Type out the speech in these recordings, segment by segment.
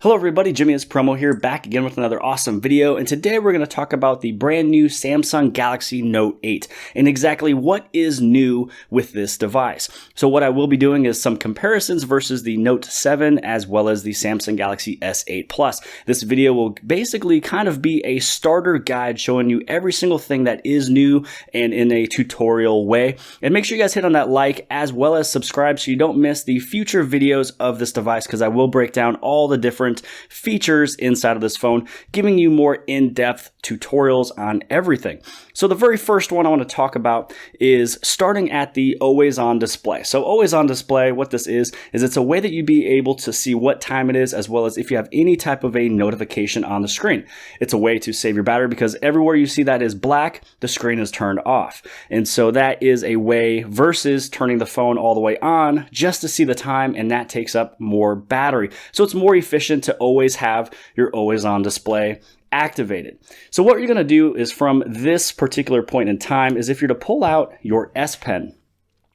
Hello everybody, jimmyispromo here, back again with another awesome video, and today we're going to talk about the brand new Samsung Galaxy Note 8 and exactly what is new with this device. So what I will be doing is some comparisons versus the Note 7 as well as the Samsung Galaxy S8 Plus. This video will basically kind of be a starter guide showing you every single thing that is new and in a tutorial way. And make sure you guys hit on that like as well as subscribe so you don't miss the future videos of this device, because I will break down all the different features inside of this phone, giving you more in-depth tutorials on everything. So the very first one I want to talk about is starting at the always-on display. So always-on display, what this is it's a way that you'd be able to see what time it is, as well as if you have any type of a notification on the screen. It's a way to save your battery, because everywhere you see that is black, the screen is turned off. And so that is a way versus turning the phone all the way on just to see the time, and that takes up more battery. So it's more efficient to always have your always-on display activated. So what you're going to do is, from this particular point in time, is if you're to pull out your S Pen,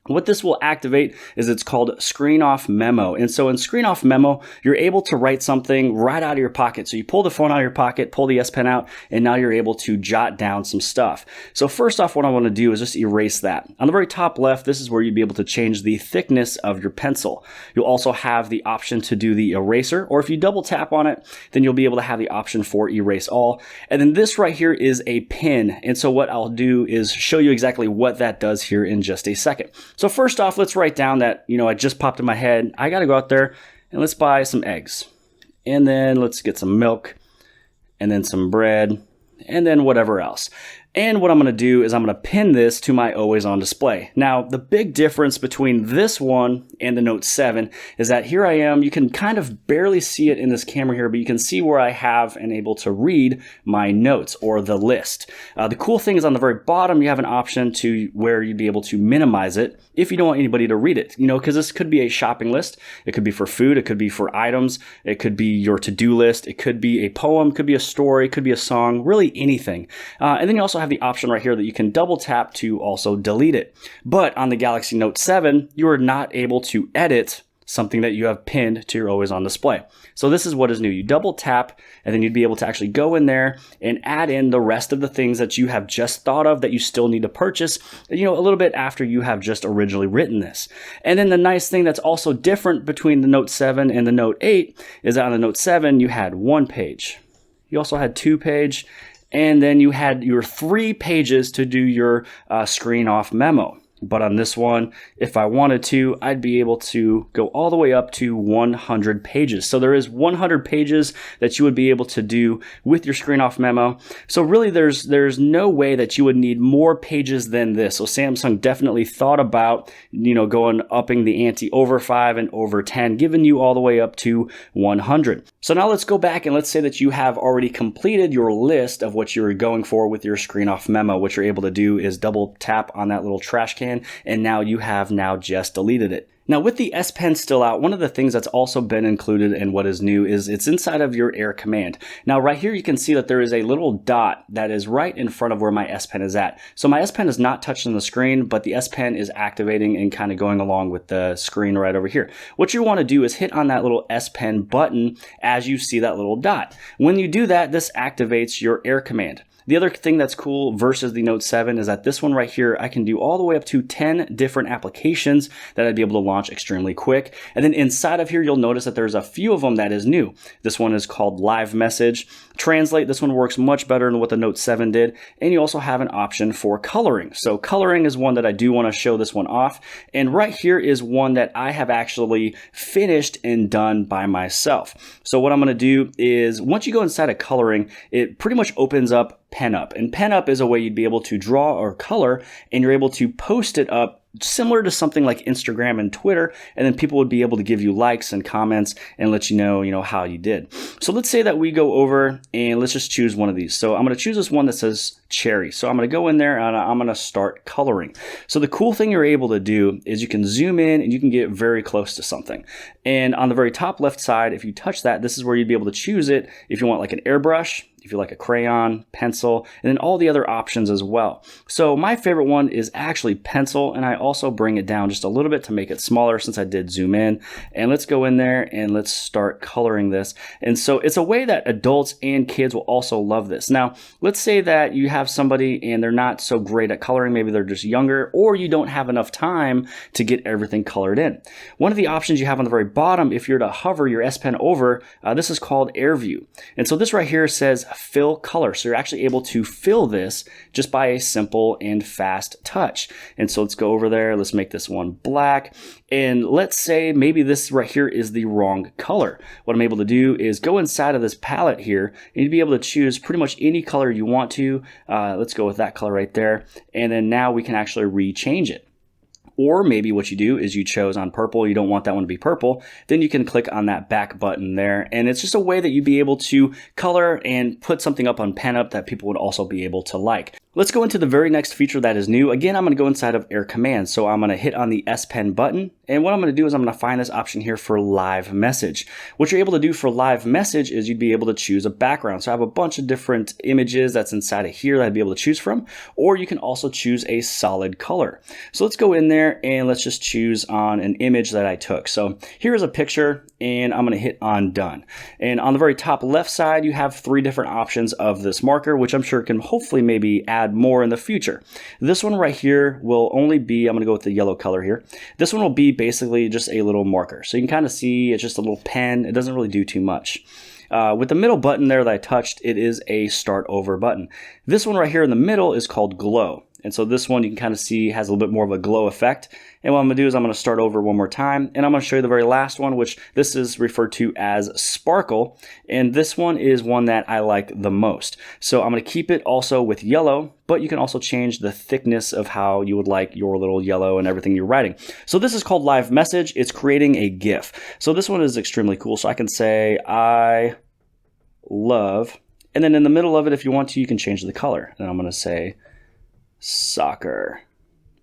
what this will activate is it's called Screen Off Memo. And so in Screen Off Memo, you're able to write something right out of your pocket. So you pull the phone out of your pocket, pull the S Pen out, and now you're able to jot down some stuff. So first off, what I want to do is just erase that. On the very top left, this is where you'd be able to change the thickness of your pencil. You'll also have the option to do the eraser, or if you double tap on it, then you'll be able to have the option for erase all. And then this right here is a pin. And so what I'll do is show you exactly what that does here in just a second. So first off, let's write down that, I just popped in my head, I got to go out there and let's buy some eggs. And then let's get some milk and then some bread and then whatever else. And what I'm going to do is I'm going to pin this to my always-on display. Now, the big difference between this one and the Note 7 is that here I am. You can kind of barely see it in this camera here, but you can see where I have and able to read my notes or the list. The cool thing is on the very bottom, you have an option to where you'd be able to minimize it if you don't want anybody to read it, because this could be a shopping list. It could be for food. It could be for items. It could be your to-do list. It could be a poem. It could be a story. It could be a song, really anything. And then you also have the option right here that you can double tap to also delete it. But on the Galaxy Note 7, you are not able to edit something that you have pinned to your always-on display. So this is what is new. You double tap, and then you'd be able to actually go in there and add in the rest of the things that you have just thought of that you still need to purchase, a little bit after you have just originally written this. And then the nice thing that's also different between the Note 7 and the Note 8 is that on the Note 7, you had 1 page. You also had 2 page, and then you had your 3 pages to do your screen off memo. But on this one, if I wanted to, I'd be able to go all the way up to 100 pages. So there is 100 pages that you would be able to do with your screen off memo. So really there's no way that you would need more pages than this. So Samsung definitely thought about, upping the ante over 5 and over 10, giving you all the way up to 100. So now let's go back and let's say that you have already completed your list of what you're going for with your screen off memo. What you're able to do is double tap on that little trash can, and now you have just deleted it. Now with the S Pen still out, one of the things that's also been included in what is new is it's inside of your Air command. Now right here you can see that there is a little dot that is right in front of where my S Pen is at. So my S Pen is not touching the screen, but the S Pen is activating and kind of going along with the screen right over here. What you want to do is hit on that little S Pen button as you see that little dot. When you do that, this activates your Air command. The other thing that's cool versus the Note 7 is that this one right here, I can do all the way up to 10 different applications that I'd be able to launch extremely quick. And then inside of here, you'll notice that there's a few of them that is new. This one is called Live Message. Translate, this one works much better than what the Note 7 did. And you also have an option for coloring. So coloring is one that I do want to show this one off. And right here is one that I have actually finished and done by myself. So what I'm going to do is once you go inside of coloring, it pretty much opens up Pen Up. And Pen Up is a way you'd be able to draw or color, and you're able to post it up similar to something like Instagram and Twitter, and then people would be able to give you likes and comments and let you know, how you did. So let's say that we go over and let's just choose one of these. So I'm going to choose this one that says cherry. So I'm going to go in there and I'm going to start coloring. So the cool thing you're able to do is you can zoom in and you can get very close to something. And on the very top left side, if you touch that, this is where you'd be able to choose it if you want like an airbrush, if if you like a crayon, pencil, and then all the other options as well. So my favorite one is actually pencil, and I also bring it down just a little bit to make it smaller since I did zoom in. And let's go in there and let's start coloring this. And so it's a way that adults and kids will also love this. Now, let's say that you have somebody and they're not so great at coloring, maybe they're just younger, or you don't have enough time to get everything colored in. One of the options you have on the very bottom, if you're to hover your S Pen over, this is called Air View. And so this right here says fill color. So you're actually able to fill this just by a simple and fast touch. And so let's go over there. Let's make this one black. And let's say maybe this right here is the wrong color. What I'm able to do is go inside of this palette here and you'd be able to choose pretty much any color you want to. Let's go with that color right there. And then now we can actually rechange it. Or maybe what you do is you chose on purple, you don't want that one to be purple, then you can click on that back button there. And it's just a way that you'd be able to color and put something up on PenUp that people would also be able to like. Let's go into the very next feature that is new. Again, I'm going to go inside of Air Command. So I'm going to hit on the S Pen button. And what I'm going to do is I'm going to find this option here for live message. What you're able to do for live message is you'd be able to choose a background. So I have a bunch of different images that's inside of here that I'd be able to choose from. Or you can also choose a solid color. So let's go in there and let's just choose on an image that I took. So here's a picture and I'm going to hit on done. And on the very top left side, you have 3 different options of this marker, which I'm sure can hopefully maybe add more in the future. This one right here will only be, I'm going to go with the yellow color here. This one will be basically just a little marker. So you can kind of see it's just a little pen. It doesn't really do too much. With the middle button there that I touched, it is a start over button. This one right here in the middle is called glow. And so this one you can kind of see has a little bit more of a glow effect. And what I'm going to do is I'm going to start over one more time. And I'm going to show you the very last one, which this is referred to as sparkle. And this one is one that I like the most. So I'm going to keep it also with yellow, but you can also change the thickness of how you would like your little yellow and everything you're writing. So this is called live message. It's creating a GIF. So this one is extremely cool. So I can say, I love, and then in the middle of it, if you want to, you can change the color. And I'm going to say, soccer,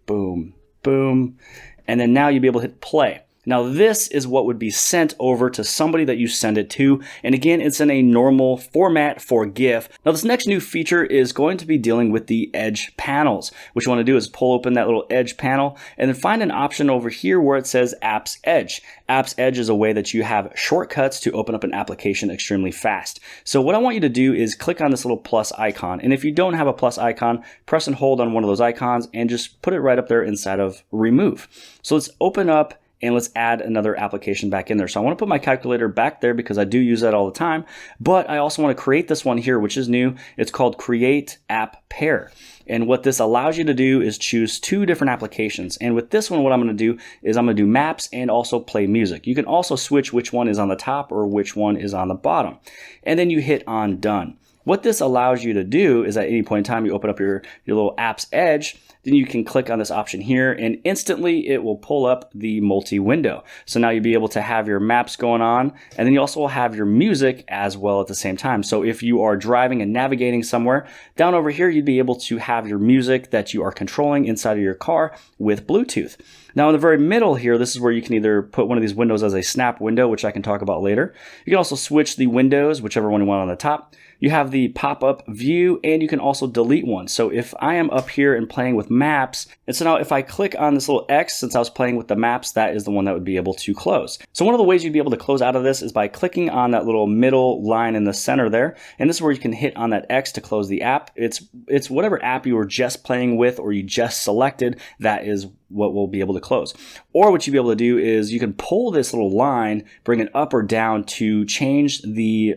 boom, boom, and then now you'll be able to hit play. Now this is what would be sent over to somebody that you send it to, and again it's in a normal format for GIF. Now this next new feature is going to be dealing with the edge panels. What you want to do is pull open that little edge panel and then find an option over here where it says Apps Edge. Apps Edge is a way that you have shortcuts to open up an application extremely fast. So what I want you to do is click on this little plus icon, and if you don't have a plus icon, press and hold on one of those icons and just put it right up there inside of remove. So let's open up and let's add another application back in there. So I want to put my calculator back there because I do use that all the time, but I also want to create this one here, which is new. It's called Create App Pair. And what this allows you to do is choose 2 different applications. And with this one, what I'm going to do is I'm going to do maps and also play music. You can also switch which one is on the top or which one is on the bottom. And then you hit on done. What this allows you to do is at any point in time, you open up your little Apps Edge, then you can click on this option here and instantly it will pull up the multi-window. So now you'll be able to have your maps going on, and then you also will have your music as well at the same time. So if you are driving and navigating somewhere, down over here you'd be able to have your music that you are controlling inside of your car with Bluetooth. Now in the very middle here, this is where you can either put one of these windows as a snap window, which I can talk about later. You can also switch the windows, whichever one you want on the top. You have the pop-up view, and you can also delete one. So if I am up here and playing with maps, and so now if I click on this little X, since I was playing with the maps, that is the one that would be able to close. So one of the ways you'd be able to close out of this is by clicking on that little middle line in the center there, and this is where you can hit on that X to close the app. It's whatever app you were just playing with or you just selected, that is what we'll be able to close. Or what you'll be able to do is you can pull this little line, bring it up or down to change the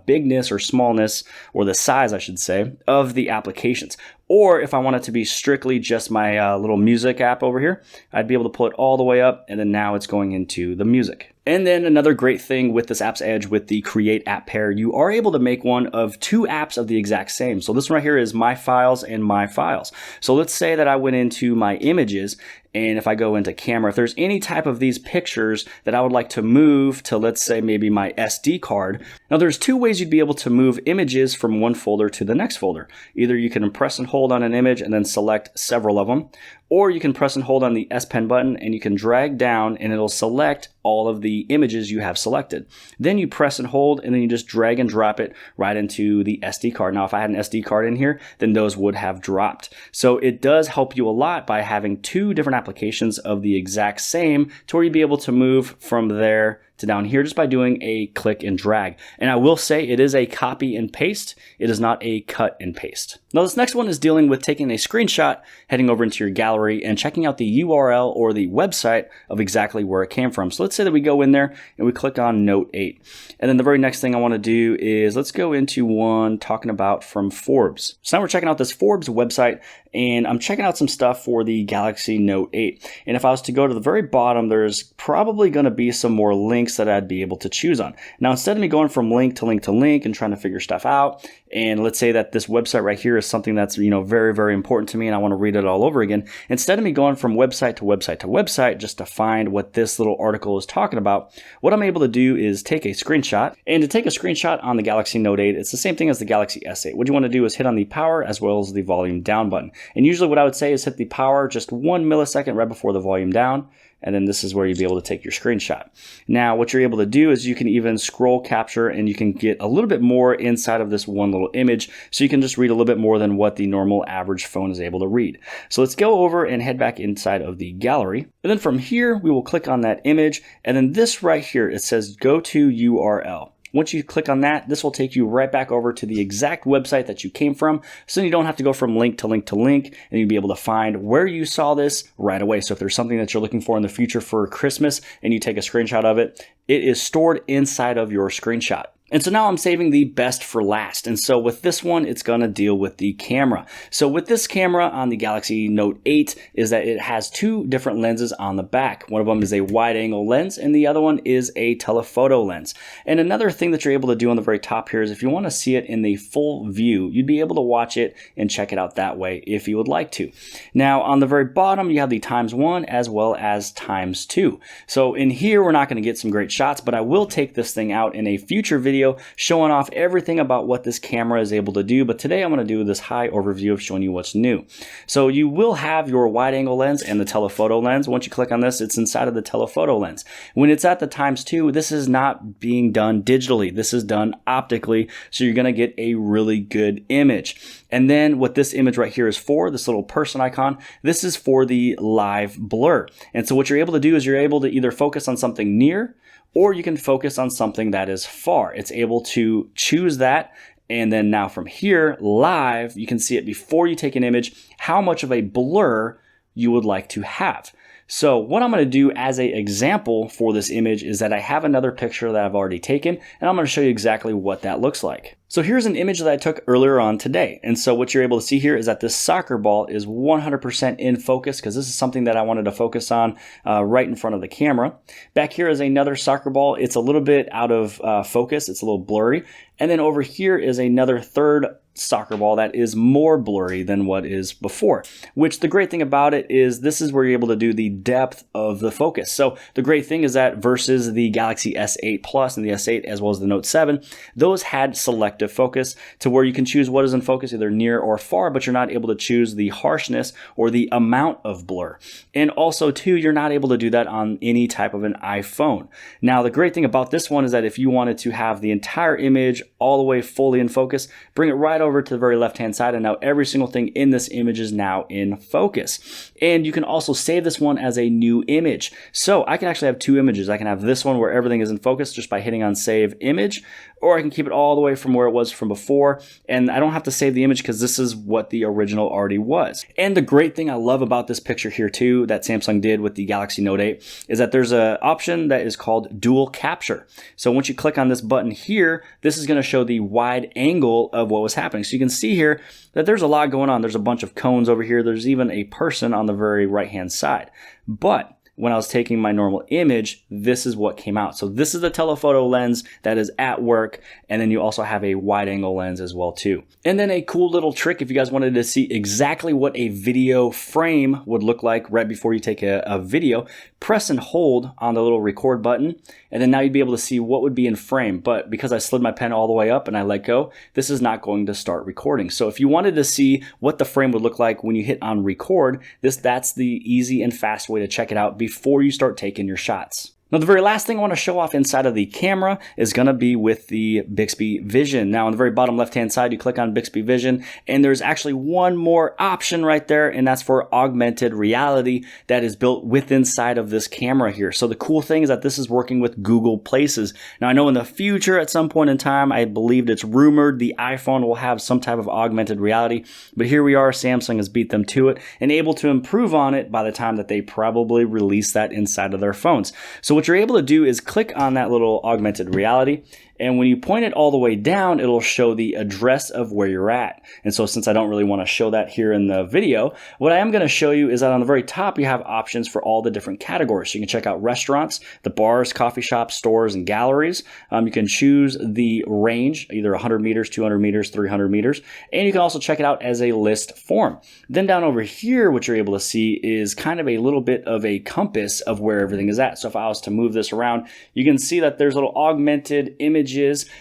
bigness or smallness, or the size I should say, of the applications. Or if I want it to be strictly just my little music app over here, I'd be able to pull it all the way up, and then now it's going into the music. And then another great thing with this Apps Edge with the Create App Pair, you are able to make one of 2 apps of the exact same. So this one right here is My Files and My Files. So let's say that I went into my images, and if I go into camera, if there's any type of these pictures that I would like to move to, let's say maybe my SD card. Now there's 2 ways you'd be able to move images from one folder to the next folder. Either you can press and hold on an image and then select several of them, or you can press and hold on the S Pen button and you can drag down and it'll select all of the images you have selected. Then you press and hold and then you just drag and drop it right into the SD card. Now, if I had an SD card in here, then those would have dropped. So it does help you a lot by having two different applications of the exact same to where you'd be able to move from there to down here just by doing a click and drag. And I will say it is a copy and paste. It is not a cut and paste. Now this next one is dealing with taking a screenshot, heading over into your gallery and checking out the URL or the website of exactly where it came from. So let's say that we go in there and we click on Note 8. And then the very next thing I want to do is let's go into one talking about from Forbes. So now we're checking out this Forbes website and I'm checking out some stuff for the Galaxy Note 8. And if I was to go to the very bottom, there's probably going to be some more links that I'd be able to choose on. Now, instead of me going from link to link to link and trying to figure stuff out, and let's say that this website right here is something that's, very, very important to me and I want to read it all over again, instead of me going from website to website to website just to find what this little article is talking about, what I'm able to do is take a screenshot. And to take a screenshot on the Galaxy Note 8, it's the same thing as the Galaxy S8. What you want to do is hit on the power as well as the volume down button. And usually what I would say is hit the power just 1 millisecond right before the volume down. And then this is where you'll be able to take your screenshot. Now, what you're able to do is you can even scroll capture and you can get a little bit more inside of this one little image. So you can just read a little bit more than what the normal average phone is able to read. So let's go over and head back inside of the gallery. And then from here, we will click on that image. And then this right here, it says go to URL. Once you click on that, this will take you right back over to the exact website that you came from. So then you don't have to go from link to link to link, and you'll be able to find where you saw this right away. So if there's something that you're looking for in the future for Christmas and you take a screenshot of it, it is stored inside of your screenshot. And so now I'm saving the best for last. And so with this one, it's going to deal with the camera. So with this camera on the Galaxy Note 8 is that it has two different lenses on the back. One of them is a wide angle lens and the other one is a telephoto lens. And another thing that you're able to do on the very top here is if you want to see it in the full view, you'd be able to watch it and check it out that way if you would like to. Now on the very bottom, you have the ×1 as well as ×2. So in here, we're not going to get some great shots, but I will take this thing out in a future video showing off everything about what this camera is able to do. But today I'm going to do this high overview of showing you what's new. So you will have your wide angle lens and the telephoto lens. Once you click on this, it's inside of the telephoto lens. When it's at the ×2, this is not being done digitally. This is done optically. So you're going to get a really good image. And then what this image right here is for, this little person icon, this is for the live blur. And so what you're able to do is you're able to either focus on something near, or you can focus on something that is far. It's able to choose that. And then now from here, live, you can see it before you take an image, how much of a blur you would like to have. So what I'm going to do as an example for this image is that I have another picture that I've already taken, and I'm going to show you exactly what that looks like. So here's an image that I took earlier on today. And so what you're able to see here is that this soccer ball is 100% in focus because this is something that I wanted to focus on right in front of the camera. Back here is another soccer ball. It's a little bit out of focus. It's a little blurry. And then over here is another third soccer ball that is more blurry than what is before, which the great thing about it is this is where you're able to do the depth of the focus. So the great thing is that versus the Galaxy S8 Plus and the S8 as well as the Note 7, those had selective focus to where you can choose what is in focus either near or far, but you're not able to choose the harshness or the amount of blur. And also too, you're not able to do that on any type of an iPhone. Now the great thing about this one is that if you wanted to have the entire image all the way fully in focus, bring it right over to the very left hand side, and now every single thing in this image is now in focus. And you can also save this one as a new image. So I can actually have two images. I can have this one where everything is in focus just by hitting on save image, or I can keep it all the way from where it was from before, and I don't have to save the image because this is what the original already was. And the great thing I love about this picture here too that Samsung did with the Galaxy Note 8 is that there's an option that is called dual capture. So once you click on this button here, this is going to show the wide angle of what was happening. So you can see here that there's a lot going on. There's a bunch of cones over here. There's even a person on the very right hand side. But when I was taking my normal image, this is what came out. So this is the telephoto lens that is at work, and then you also have a wide angle lens as well too. And then a cool little trick if you guys wanted to see exactly what a video frame would look like right before you take a video, press and hold on the little record button, and then now you'd be able to see what would be in frame. But because I slid my pen all the way up and I let go, this is not going to start recording. So if you wanted to see what the frame would look like when you hit on record, that's the easy and fast way to check it out before you start taking your shots. Now, the very last thing I want to show off inside of the camera is going to be with the Bixby Vision. Now, on the very bottom left-hand side, you click on Bixby Vision, and there's actually one more option right there, and that's for augmented reality that is built within inside of this camera here. So the cool thing is that this is working with Google Places. Now, I know in the future, at some point in time, I believe it's rumored the iPhone will have some type of augmented reality, but here we are, Samsung has beat them to it and able to improve on it by the time that they probably release that inside of their phones. So what you're able to do is click on that little augmented reality, and when you point it all the way down, it'll show the address of where you're at. And so since I don't really want to show that here in the video, what I am going to show you is that on the very top, you have options for all the different categories. So you can check out restaurants, the bars, coffee shops, stores, and galleries. You can choose the range, either 100 meters, 200 meters, 300 meters, and you can also check it out as a list form. Then down over here, what you're able to see is kind of a little bit of a compass of where everything is at. So if I was to move this around, you can see that there's little augmented images,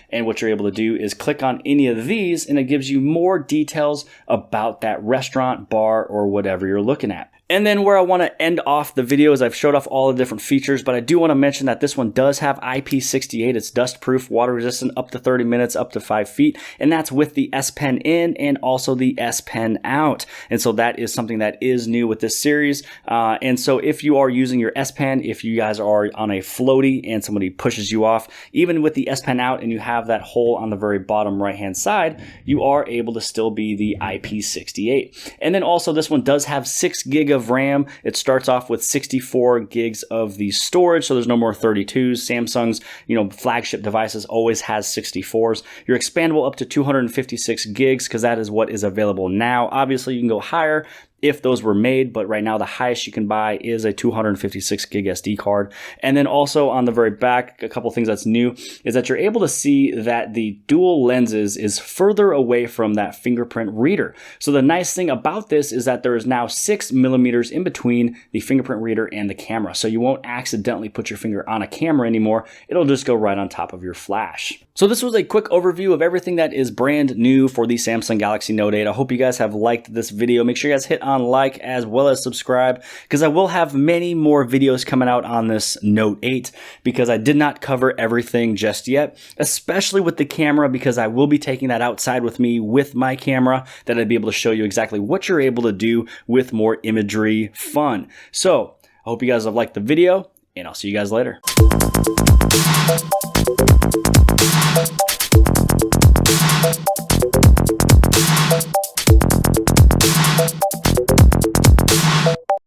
and what you're able to do is click on any of these and it gives you more details about that restaurant, bar, or whatever you're looking at. And then where I want to end off the video is I've showed off all the different features, but I do want to mention that this one does have IP68. It's dust proof, water resistant, up to 30 minutes, up to 5 feet. And that's with the S Pen in and also the S Pen out. And so that is something that is new with this series. And so if you are using your S Pen, if you guys are on a floaty and somebody pushes you off, even with the S Pen out and you have that hole on the very bottom right hand side, you are able to still be the IP68. And then also this one does have 6 gig of RAM. It starts off with 64 gigs of the storage, so there's no more 32s. Samsung's, flagship devices always has 64s. You're expandable up to 256 gigs because that is what is available now. Obviously, you can go higher if those were made, but right now the highest you can buy is a 256 gig SD card. And then also on the very back, a couple things that's new is that you're able to see that the dual lenses is further away from that fingerprint reader. So the nice thing about this is that there is now 6 millimeters in between the fingerprint reader and the camera. So you won't accidentally put your finger on a camera anymore. It'll just go right on top of your flash. So this was a quick overview of everything that is brand new for the Samsung Galaxy Note 8. I hope you guys have liked this video. Make sure you guys hit on like as well as subscribe because I will have many more videos coming out on this Note 8 because I did not cover everything just yet, especially with the camera because I will be taking that outside with me with my camera that I'd be able to show you exactly what you're able to do with more imagery fun. So I hope you guys have liked the video and I'll see you guys later.